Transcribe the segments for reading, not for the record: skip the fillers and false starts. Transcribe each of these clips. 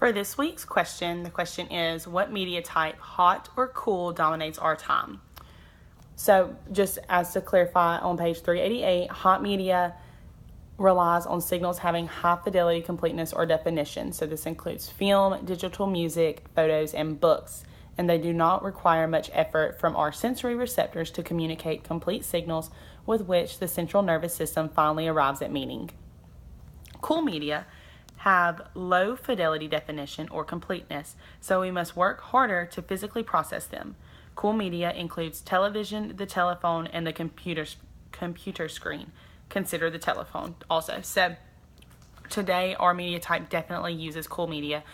For this week's question, the question is, what media type, hot or cool, dominates our time? So just as to clarify, on page 388, hot media relies on signals having high fidelity, completeness, or definition. So this includes film, digital music, photos, and books. And they do not require much effort from our sensory receptors to communicate complete signals with which the central nervous system finally arrives at meaning. Cool media have low fidelity definition or completeness, so we must work harder to physically process them. Cool media includes television, the telephone, and the computer screen. Consider the telephone also. So today our media type definitely uses cool media.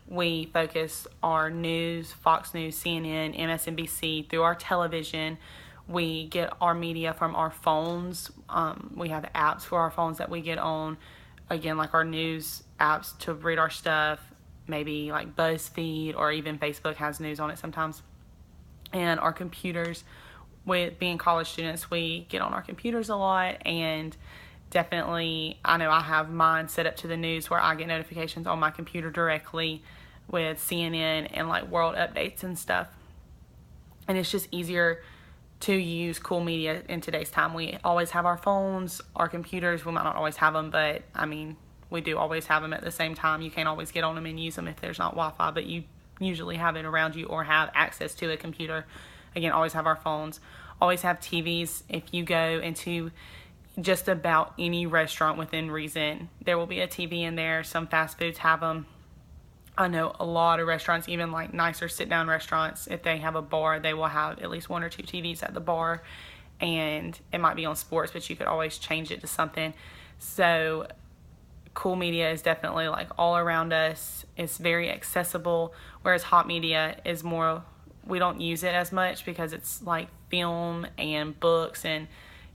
We focus our news, Fox News, CNN, MSNBC, through our television. We get our media from our phones. We have apps for our phones that we get on. Again, like our news apps to read our stuff. Maybe like BuzzFeed, or even Facebook has news on it sometimes. And our computers, with being college students, we get on our computers a lot, and definitely, I know I have mine set up to the news where I get notifications on my computer directly with CNN and like world updates and stuff. And it's just easier to use cool media in today's time. We always have our phones, our computers. We might not always have them, but I mean, we do always have them at the same time. You can't always get on them and use them if there's not Wi-Fi, but you usually have it around you or have access to a computer. Again, always have our phones, always have TVs. If you go into just about any restaurant within reason, there will be a TV in there. Some fast foods have them. I know a lot of restaurants, even like nicer sit-down restaurants, if they have a bar, they will have at least one or two TVs at the bar, and it might be on sports, but you could always change it to something. So cool media is definitely like all around us. It's very accessible, whereas hot media is more, we don't use it as much because it's like film and books, and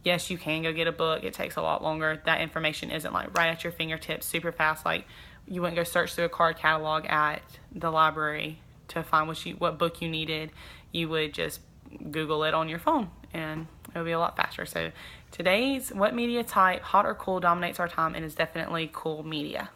yes, you can go get a book. It takes a lot longer. That information isn't like right at your fingertips super fast. Like you wouldn't go search through a card catalog at the library to find what book you needed. You would just Google it on your phone, and it would be a lot faster. So today's what media type, hot or cool, dominates our time, and is definitely cool media.